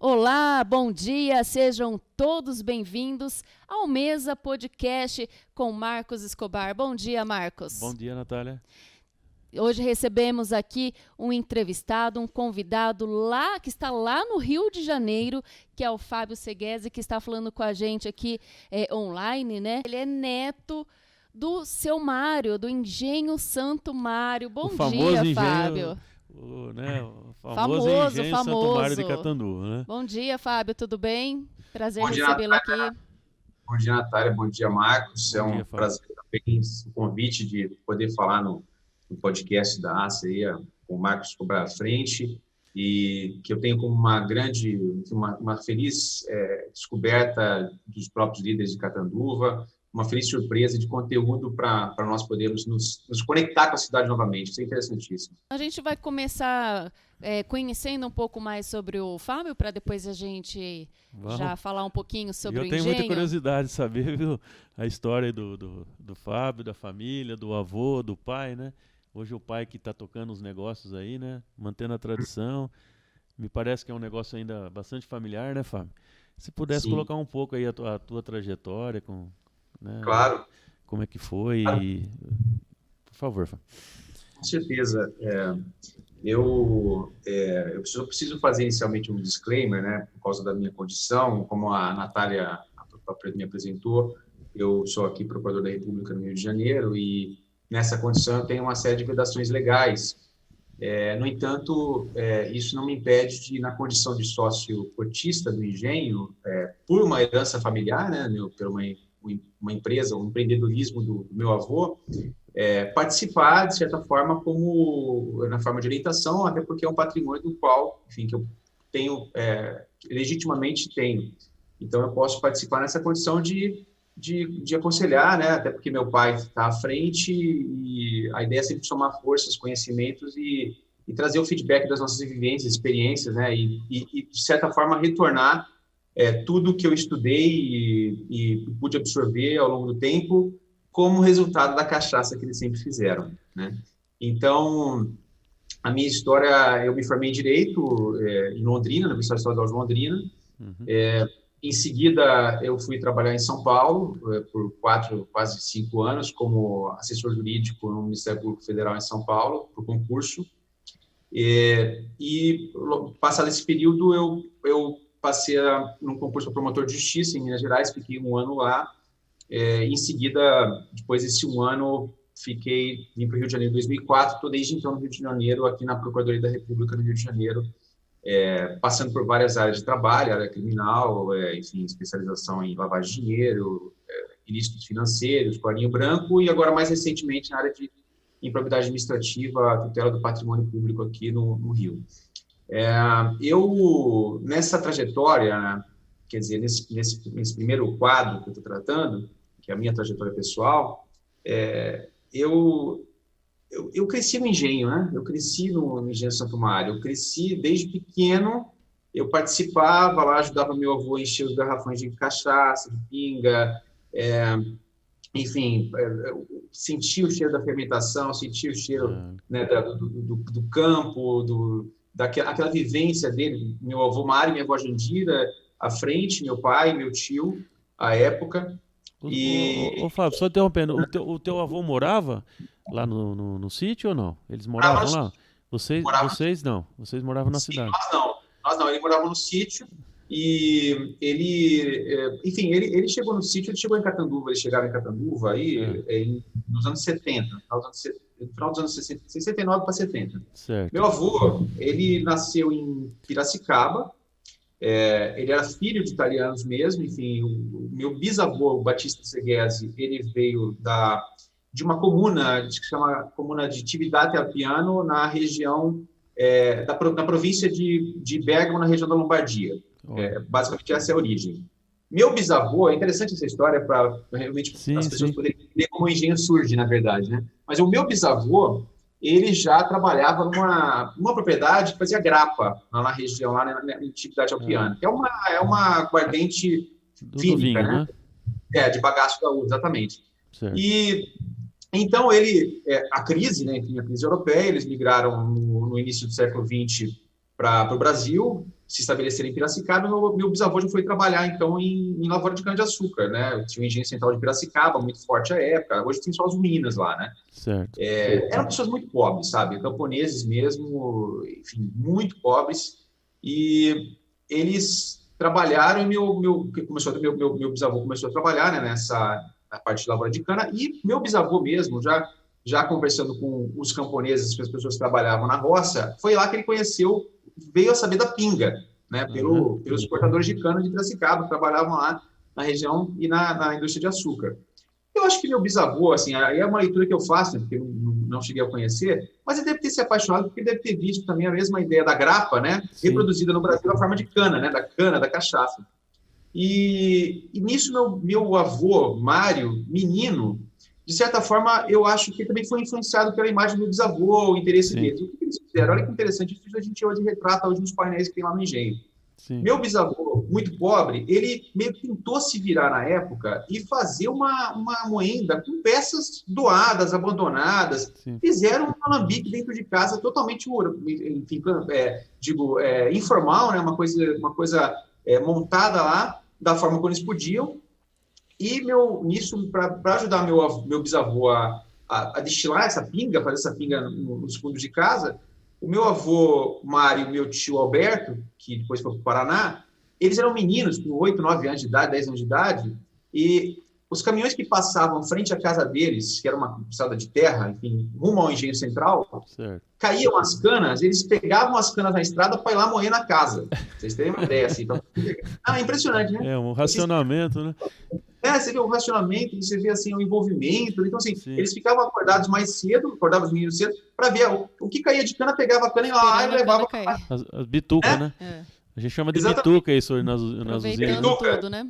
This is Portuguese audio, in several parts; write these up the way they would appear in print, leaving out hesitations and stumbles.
Olá, bom dia, sejam todos bem-vindos ao Mesa Podcast com Marcos Escobar. Bom dia, Marcos. Bom dia, Natália. Hoje recebemos aqui um entrevistado, um convidado que está lá no Rio de Janeiro, que é o Fábio Seghese, que está falando com a gente aqui online, né? Ele é neto do seu Mário, do Engenho Santo Mário. Bom dia, Fábio. O famoso Engenho Santo Mário de Catanduva, né? Bom dia, Fábio, tudo bem? Prazer recebê-lo aqui. Bom dia, Natália. Bom dia, Marcos. Bom dia, prazer também o convite de poder falar no podcast da ACE aí, com o Marcos Escobar à frente, e que eu tenho como uma feliz descoberta dos próprios líderes de Catanduva, uma feliz surpresa de conteúdo para nós podermos nos conectar com a cidade novamente. Isso é interessantíssimo. A gente vai começar conhecendo um pouco mais sobre o Fábio, para depois a gente já falar um pouquinho sobre o Engenho. Eu tenho muita curiosidade de saber, viu, a história do Fábio, da família, do avô, do pai, né? Hoje o pai que está tocando os negócios aí, né? Mantendo a tradição. Me parece que é um negócio ainda bastante familiar, né, Fábio? Se pudesse colocar um pouco aí a tua trajetória, né? Claro. Como é que foi? Claro. Por favor, Fábio. Com certeza. Eu preciso fazer inicialmente um disclaimer, né? Por causa da minha condição, como a Natália me apresentou, eu sou aqui procurador da República no Rio de Janeiro e nessa condição eu tenho uma série de vedações legais. No entanto, isso não me impede de, na condição de sócio cotista do Engenho, por uma herança familiar, né, por uma empresa, um empreendedorismo do meu avô, participar, de certa forma, na forma de orientação, até porque é um patrimônio do qual, enfim, que eu tenho, legitimamente tenho. Então, eu posso participar nessa condição de aconselhar, né? Até porque meu pai está à frente e a ideia é sempre somar forças, conhecimentos e trazer o feedback das nossas vivências, experiências, né? E de certa forma, retornar tudo que eu estudei e pude absorver ao longo do tempo como resultado da cachaça que eles sempre fizeram, né? Então, a minha história, eu me formei em Direito em Londrina, na Universidade Estadual de Londrina. Em seguida, eu fui trabalhar em São Paulo por quase 5 anos como assessor jurídico no Ministério Público Federal em São Paulo, por concurso. E passado esse período, eu passei num concurso para promotor de justiça em Minas Gerais, fiquei 1 ano lá. Em seguida, depois desse 1 ano, vim para o Rio de Janeiro em 2004, estou desde então no Rio de Janeiro, aqui na Procuradoria da República no Rio de Janeiro, passando por várias áreas de trabalho, área criminal, enfim, especialização em lavagem de dinheiro, ilícitos financeiros, colarinho branco, e agora, mais recentemente, na área de improbidade administrativa, tutela do patrimônio público aqui no Rio. Eu, nessa trajetória, né, quer dizer, nesse primeiro quadro que eu estou tratando, que é a minha trajetória pessoal, eu cresci no Engenho, né? Eu cresci no Engenho Santo Mário. Eu cresci desde pequeno. Eu participava lá, ajudava meu avô a encher os garrafões de cachaça, de pinga. Enfim, sentia o cheiro da fermentação, sentia o cheiro, né, do campo, daquela vivência dele. Meu avô Mário, minha avó Jandira, à frente, meu pai, meu tio, à época. Fábio, só interrompendo, o teu avô morava lá no sítio ou não? Eles moravam lá? Vocês não, vocês moravam na cidade. Nós não, ele morava no sítio e enfim, ele chegou no sítio, ele chegou em Catanduva, eles chegaram em Catanduva aí nos anos 70, no final dos anos 60, 69 para 70. Certo. Meu avô, ele nasceu em Piracicaba. Ele era filho de italianos mesmo, enfim, o meu bisavô, o Batista Seghese, ele veio de uma comuna, que se chama Comuna de Cividate Appiano, na região, na província de Bergamo, na região da Lombardia. Basicamente, essa é a origem. Meu bisavô, é interessante essa história para realmente as pessoas poderem entender como o engenho surge, na verdade, né? Mas o meu bisavô, ele já trabalhava numa propriedade que fazia grapa lá na região, lá na Cividate Appiano, que é uma aguardente fínica, né? De bagaço da uva, exatamente. Certo. E então a crise, né, enfim, a crise europeia, eles migraram no início do século XX para o Brasil, se estabeleceram em Piracicaba, meu bisavô já foi trabalhar, então, em lavoura de cana-de-açúcar, né? Eu tinha o engenho central de Piracicaba, muito forte à época, hoje tem só as ruínas lá, né? Certo. Eram pessoas muito pobres, sabe? Camponeses mesmo, enfim, muito pobres, e eles trabalharam e meu bisavô começou a trabalhar, né, na parte de lavoura de cana, e meu bisavô mesmo, já conversando com os camponeses, as pessoas que trabalhavam na roça, foi lá que ele veio a saber da pinga, né, pelos cortadores de cana de Piracicaba, que trabalhavam lá na região e na indústria de açúcar. Eu acho que meu bisavô, assim, aí é uma leitura que eu faço, né, porque eu não cheguei a conhecer, mas ele deve ter se apaixonado porque ele deve ter visto também a mesma ideia da grapa, né, reproduzida no Brasil na forma de cana, né, da cana, da cachaça. E nisso meu avô, Mário, menino, de certa forma, eu acho que ele também foi influenciado pela imagem do meu bisavô, o interesse deles. O que eles fizeram? Olha que interessante, isso a gente hoje retrata hoje nos painéis que tem lá no engenho. Sim. Meu bisavô, muito pobre, ele meio que tentou se virar na época e fazer uma moenda com peças doadas, abandonadas. Sim. Fizeram um alambique dentro de casa totalmente, enfim, informal, né? Uma coisa montada lá, da forma como eles podiam. E nisso, para ajudar meu bisavô a destilar essa pinga, fazer essa pinga nos fundos de casa, o meu avô Mário e meu tio Alberto, que depois foi para o Paraná, eles eram meninos com 8, 9 anos de idade, 10 anos de idade, e os caminhões que passavam frente à casa deles, que era uma estrada de terra, enfim, rumo ao engenho central, certo, caíam as canas, eles pegavam as canas na estrada para ir lá moer na casa. Vocês terem uma ideia, assim. Então, é impressionante, né? É um racionamento, né? Você vê o racionamento, você vê assim, o envolvimento. Então, assim, sim, eles ficavam acordados mais cedo, acordavam os meninos cedo, para ver o que caía de cana, pegava a cana e lá e levava. As bitucas, né? É. A gente chama de bituca isso nas usinas. Tudo, né?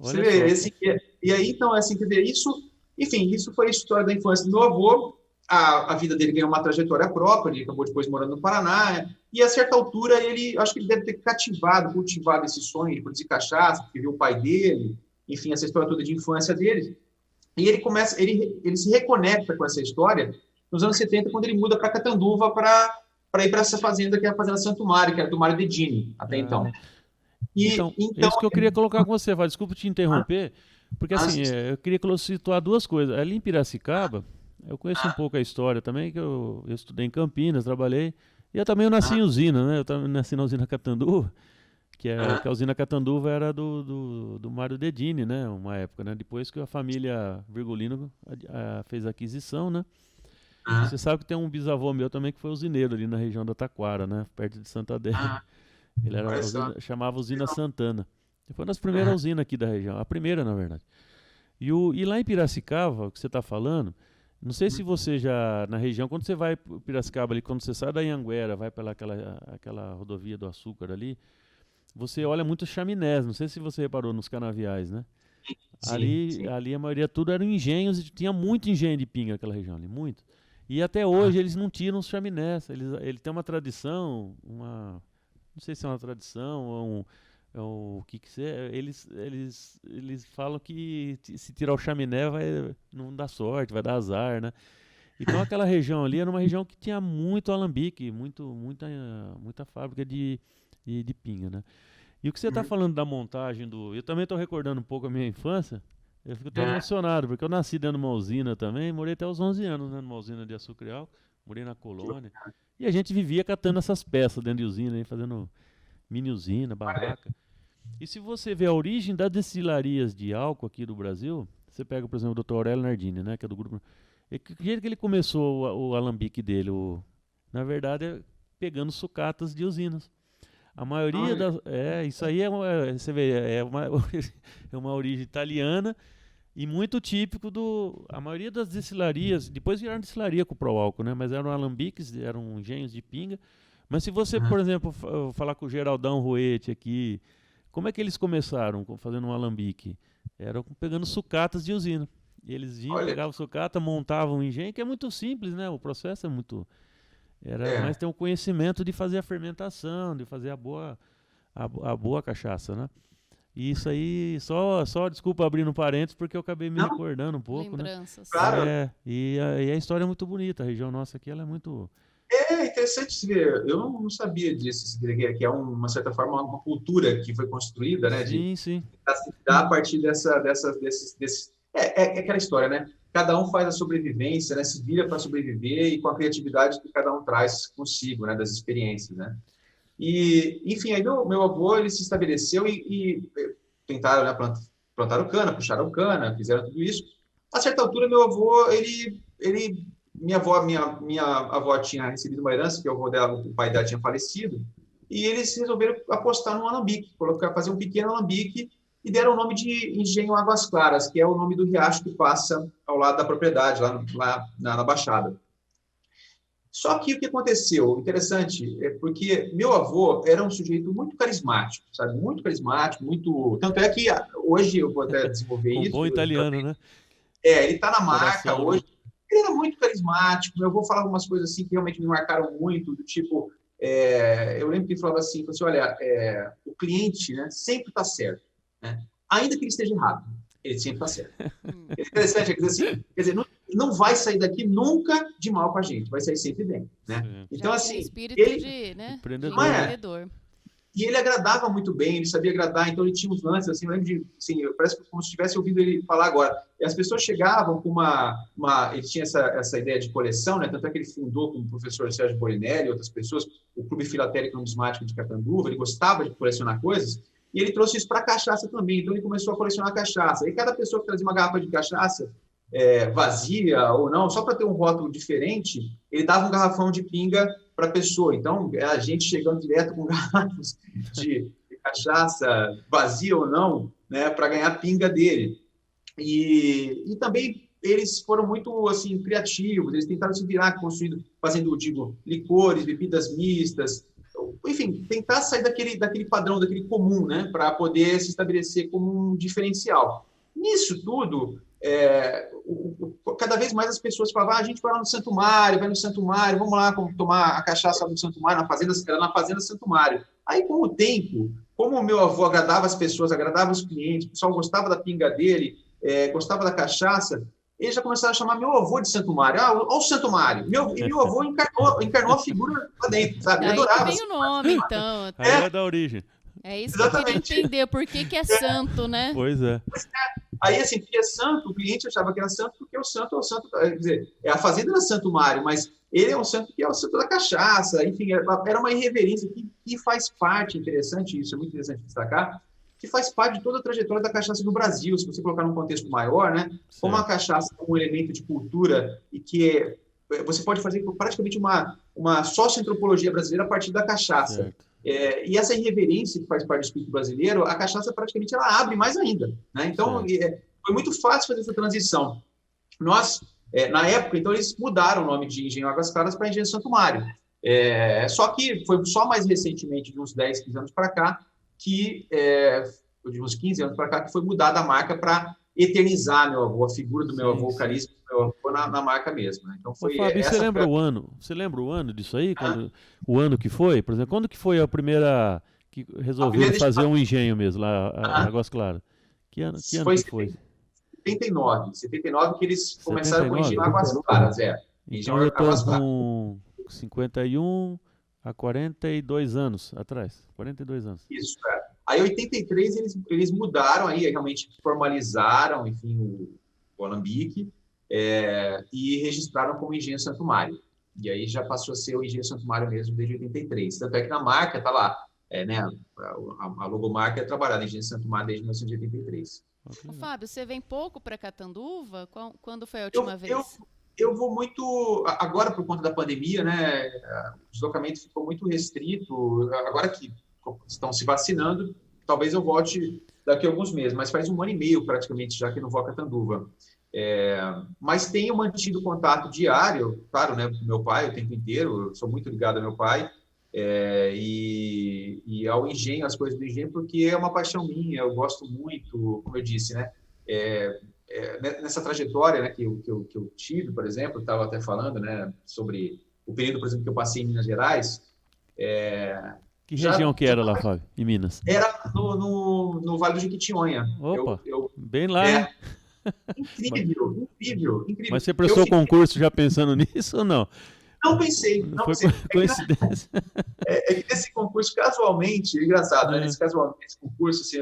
Você vê, e aí, então, assim, quer dizer, isso foi a história da infância do meu avô. A vida dele ganhou uma trajetória própria, ele acabou depois morando no Paraná, e a certa altura acho que ele deve ter cultivado esse sonho de produzir cachaça, porque viu o pai dele, enfim, essa história toda de infância dele, e ele se reconecta com essa história nos anos 70, quando ele muda para Catanduva para ir para essa fazenda, que é a Fazenda Santo Mário, que era do Mário Dedini, até então. Então, é isso que eu queria colocar com você, desculpa te interromper, porque assim, eu queria situar duas coisas. Ali em Piracicaba, eu conheço um pouco a história também, que eu estudei em Campinas, trabalhei, e eu também nasci em usina, né? Eu nasci na usina Catanduva, que a usina Catanduva era do Mário Dedini, né? Uma época, né? Depois que a família Virgulino fez a aquisição, né? Você sabe que tem um bisavô meu também que foi usineiro ali na região da Taquara, né? Perto de Santa Adélia. Ele chamava Usina Santana. Foi uma das primeiras usinas aqui da região, a primeira, na verdade. E lá em Piracicaba, o que você está falando, não sei se você já, na região, quando você vai para Piracicaba ali, quando você sai da Anhanguera, vai pela aquela rodovia do açúcar ali, você olha muitos chaminés, não sei se você reparou nos canaviais, né? Sim. Ali a maioria tudo eram engenhos, e tinha muito engenho de pinga naquela região ali, muito. E até hoje eles não tiram os chaminés, ele tem uma tradição, não sei se é uma tradição ou o que seja, eles falam que se tirar o chaminé não dá sorte, vai dar azar, né? Então aquela região ali era uma região que tinha muito alambique, muita fábrica de pinga, né? E o que você está falando da montagem eu também estou recordando um pouco a minha infância, eu fico tão emocionado, porque eu nasci dentro de uma usina também, morei até os 11 anos, né, numa usina de açúcar e álcool, morei na colônia, e a gente vivia catando essas peças dentro de usina, aí, fazendo mini usina, barraca. E se você vê a origem das destilarias de álcool aqui do Brasil, você pega, por exemplo, o Dr. Aurélio Nardini, né, que é do grupo... O jeito que ele começou o alambique dele, na verdade, é pegando sucatas de usinas. A maioria isso aí você vê, é uma origem italiana e muito típico a maioria das destilarias, depois viraram destilaria com o pró-álcool, né, mas eram alambiques, eram engenhos de pinga. Mas se você, por exemplo, falar com o Geraldão Roete aqui, como é que eles começaram fazendo um alambique? Eram pegando sucatas de usina. E eles iam, pegavam sucata, montavam um engenho, que é muito simples, né? O processo é muito... Mas tem um conhecimento de fazer a fermentação, de fazer a boa cachaça, né? E isso aí, só desculpa abrindo parênteses, porque eu acabei me recordando um pouco, lembranças, né? Claro. E a história é muito bonita, a região nossa aqui ela é muito É interessante se ver, eu não sabia disso, que é uma certa forma uma cultura que foi construída, né, de Sim, sim. se dar a partir desses. É aquela história, né? Cada um faz a sobrevivência, né? Se vira para sobreviver e com a criatividade que cada um traz consigo, né? Das experiências, né? E, enfim, aí meu avô, ele se estabeleceu e tentaram, né, plantaram cana, puxaram cana, fizeram tudo isso. A certa altura, meu avô, minha avó tinha recebido uma herança, que o avô dela, o pai dela tinha falecido, e eles resolveram apostar num alambique, fazer um pequeno alambique, e deram o nome de Engenho Águas Claras, que é o nome do riacho que passa ao lado da propriedade, lá na Baixada. Só que o que aconteceu, interessante, é porque meu avô era um sujeito muito carismático, sabe? Muito carismático, muito... Tanto é que hoje eu vou até desenvolver Um isso. bom italiano, né? Ele está na marca Coração, hoje. né? Ele era muito carismático. Eu vou falar algumas coisas assim que realmente me marcaram muito, do tipo... eu lembro que ele falava assim, olha, o cliente, né, sempre está certo, né? Ainda que ele esteja errado, ele sempre está certo. É interessante, quer dizer, não vai sair daqui nunca de mal com a gente, vai sair sempre bem, né? Sim. Então, Já assim, tem espírito ele, de, né, de Empreendedor. empreendedor. e ele agradava muito bem, ele sabia agradar, então ele tinha uns lances, assim, eu lembro de, assim, parece como se estivesse ouvindo ele falar agora. E as pessoas chegavam com ele tinha essa ideia de coleção, né? Tanto é que ele fundou com o professor Sérgio Borinelli e outras pessoas, o Clube Filatélico Numismático de Catanduva, ele gostava de colecionar coisas, e ele trouxe isso para a cachaça também, então ele começou a colecionar cachaça. E cada pessoa que trazia uma garrafa de cachaça, vazia ou não, só para ter um rótulo diferente, ele dava um garrafão de pinga para a pessoa. Então, a gente chegando direto com garrafas de cachaça, vazia ou não, né, para ganhar pinga dele. E também eles foram muito assim criativos, eles tentaram se virar fazendo, licores, bebidas mistas, enfim, tentar sair daquele padrão, daquele comum, né, para poder se estabelecer como um diferencial. Nisso tudo, cada vez mais as pessoas falavam, a gente vai lá no Santo Mário, vamos lá tomar a cachaça no Santo Mário, era na Fazenda Santo Mário. Aí, com o tempo, como o meu avô agradava as pessoas, agradava os clientes, o pessoal gostava da pinga dele, gostava da cachaça, eles já começaram a chamar meu avô de Santo Mário. Olha o Santo Mário. E meu avô encarnou a figura lá dentro, sabe? Daí adorava. Que vem o nome, então. Aí é da origem. É isso Exatamente. que eu queria entender, por que é santo, né? Pois é. Aí, assim, porque é santo, o cliente achava que era santo, porque o santo é o santo, quer dizer, a fazenda era Santo Mário, mas ele é um santo que é o santo da cachaça, enfim, era uma irreverência que faz parte, interessante isso, é muito interessante destacar, que faz parte de toda a trajetória da cachaça no Brasil, se você colocar num contexto maior, né? Como a cachaça é um elemento de cultura e que você pode fazer praticamente uma sócio-antropologia brasileira a partir da cachaça. Certo. E essa irreverência que faz parte do espírito brasileiro, a cachaça praticamente ela abre mais ainda, né? Então, foi muito fácil fazer essa transição. Nós, na época, então, eles mudaram o nome de Engenho Águas Claras para Engenho Santo Mário. Só que foi só mais recentemente, de uns 10, 15 anos para cá, de uns 15 anos para cá, que foi mudada a marca para eternizar meu avô, a figura do meu avô, o carisma do meu avô na marca mesmo. Né? Então foi. Fábio, você lembra o ano? Você lembra o ano disso aí? O ano que foi? Por exemplo, quando que foi a primeira que resolveram fazer um engenho mesmo lá, Águas Claras? Que ano que foi? 79 que eles começaram com o engenho Águas Claras, Então eu estou com 51 a 42 anos atrás. 42 anos. Isso, cara. Aí, em 83, eles mudaram, aí realmente formalizaram, enfim, o alambique e registraram como Engenho Santo Mário. E aí já passou a ser o Engenho Santo Mário mesmo desde 83. Tanto é que na marca está lá, né, a logomarca é trabalhada em Engenho Santo Mário desde 1983. Ô, Fábio, você vem pouco para Catanduva? Quando foi a última vez? Eu vou muito... Agora, por conta da pandemia, né, o deslocamento ficou muito restrito. Agora que estão se vacinando, talvez eu volte daqui a alguns meses, mas faz 1 ano e meio praticamente já que não vou a Catanduva. Mas tenho mantido contato diário, claro, né, com meu pai o tempo inteiro, eu sou muito ligado ao meu pai, e ao engenho, as coisas do engenho, porque é uma paixão minha, eu gosto muito, como eu disse, né, nessa trajetória, né, que eu tive, por exemplo, estava até falando, né, sobre o período, por exemplo, que eu passei em Minas Gerais. Que região que era lá, Fábio, em Minas? Era no Vale do Jequitinhonha. Opa, bem lá, hein? Incrível. Mas você prestou concurso já pensando nisso ou não? Não pensei, Não não foi pensei. coincidência. É que nesse concurso, casualmente, engraçado, né? Nesse concurso, assim,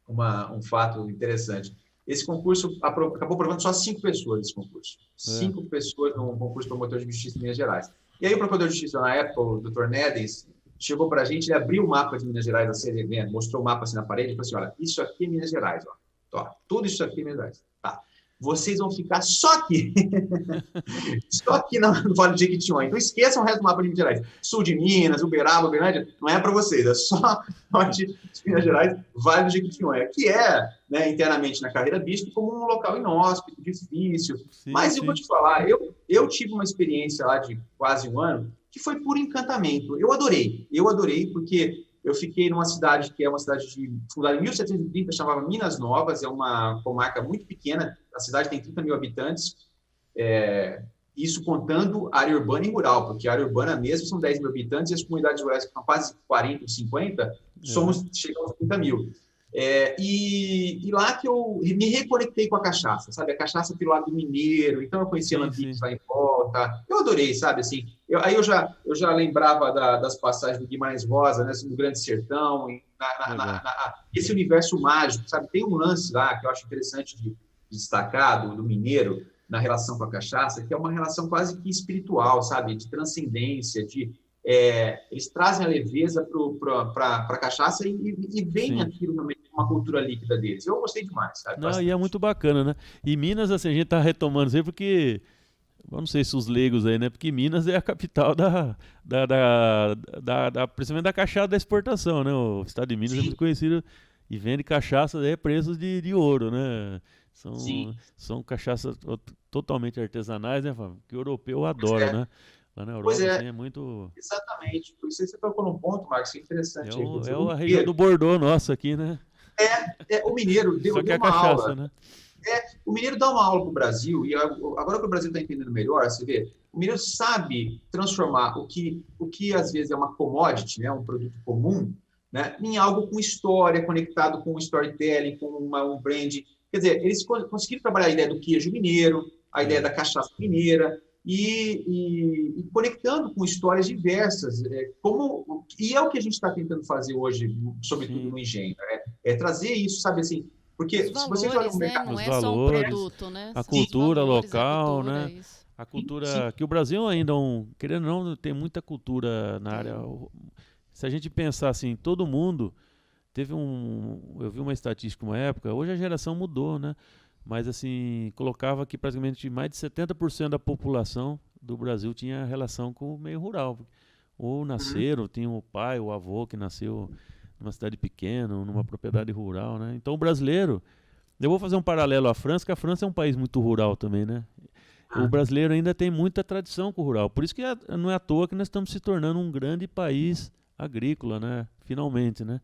um fato interessante. Esse concurso acabou aprovando só 5 pessoas, esse concurso. 5 pessoas no concurso promotor de justiça de Minas Gerais. E aí o promotor de justiça, na época, o Dr. Nedens, chegou para a gente, ele abriu o mapa de Minas Gerais, assim, mostrou o mapa assim na parede, e falou assim, olha, isso aqui é Minas Gerais, ó. Tudo isso aqui é Minas Gerais. Tá. Vocês vão ficar só aqui. Só aqui no Vale do Jequitinhonha. Então esqueçam o resto do mapa de Minas Gerais. Sul de Minas, Uberaba, Uberlândia, não é para vocês, é só norte de Minas Gerais, Vale do Jequitinhonha, que é, né, internamente na carreira visto como um local inóspito, difícil. Sim, Mas sim. eu vou te falar, eu tive uma experiência lá de quase um ano que foi por encantamento. Eu adorei, porque eu fiquei numa cidade que é uma cidade fundada em 1730, chamava Minas Novas, é uma comarca muito pequena, a cidade tem 30 mil habitantes, isso contando área urbana e rural, porque a área urbana mesmo são 10 mil habitantes e as comunidades rurais que são quase 40, 50, chegamos a 30 mil. E lá que eu me reconectei com a cachaça, sabe? A cachaça pelo lado do mineiro, então eu conhecia Lampiques lá em volta, eu adorei, sabe? Assim, eu já lembrava das passagens do Guimarães Rosa, né? No Grande Sertão, esse universo mágico, sabe? Tem um lance lá que eu acho interessante de destacar do mineiro na relação com a cachaça, que é uma relação quase que espiritual, sabe? De transcendência, eles trazem a leveza para a cachaça e vem aquilo também uma cultura líquida deles. Eu gostei demais, sabe? Não, e é muito bacana, né? E Minas, assim, a gente tá retomando isso aí porque, eu não sei se os leigos aí, né? Porque Minas é a capital principalmente da cachaça da exportação, né? O estado de Minas é muito conhecido e vende cachaça preços de ouro, né? São cachaças totalmente artesanais, né, Fábio? Que o europeu adora, né? Lá na Europa, assim, é muito... Exatamente. Por isso você tocou num ponto, Marcos, que é interessante. A região do Bordeaux nossa aqui, né? O mineiro deu Só que uma a cachaça, aula. Né? O mineiro dá uma aula para o Brasil, e agora que o Brasil está entendendo melhor, você vê, o mineiro sabe transformar o que às vezes é uma commodity, né, um produto comum, né, em algo com história, conectado com storytelling, com um brand. Quer dizer, eles conseguiram trabalhar a ideia do queijo mineiro, a ideia da cachaça mineira, e conectando com histórias diversas, e é o que a gente está tentando fazer hoje, sobretudo no engenho, é trazer isso, sabe assim, porque os se você valores, olha no mercado, não é só um produto, né? A cultura local, a cultura, né? A cultura que o Brasil ainda, querendo ou não, tem muita cultura na área. Se a gente pensar assim, todo mundo eu vi uma estatística uma época, hoje a geração mudou, né? Mas assim, colocava que praticamente mais de 70% da população do Brasil tinha relação com o meio rural. Ou nasceram, tinha o pai, o avô que nasceu numa cidade pequena, numa propriedade rural, né? Então o brasileiro, eu vou fazer um paralelo à França, que a França é um país muito rural também, né? O brasileiro ainda tem muita tradição com o rural. Por isso que não é à toa que nós estamos se tornando um grande país agrícola, né? Finalmente, né?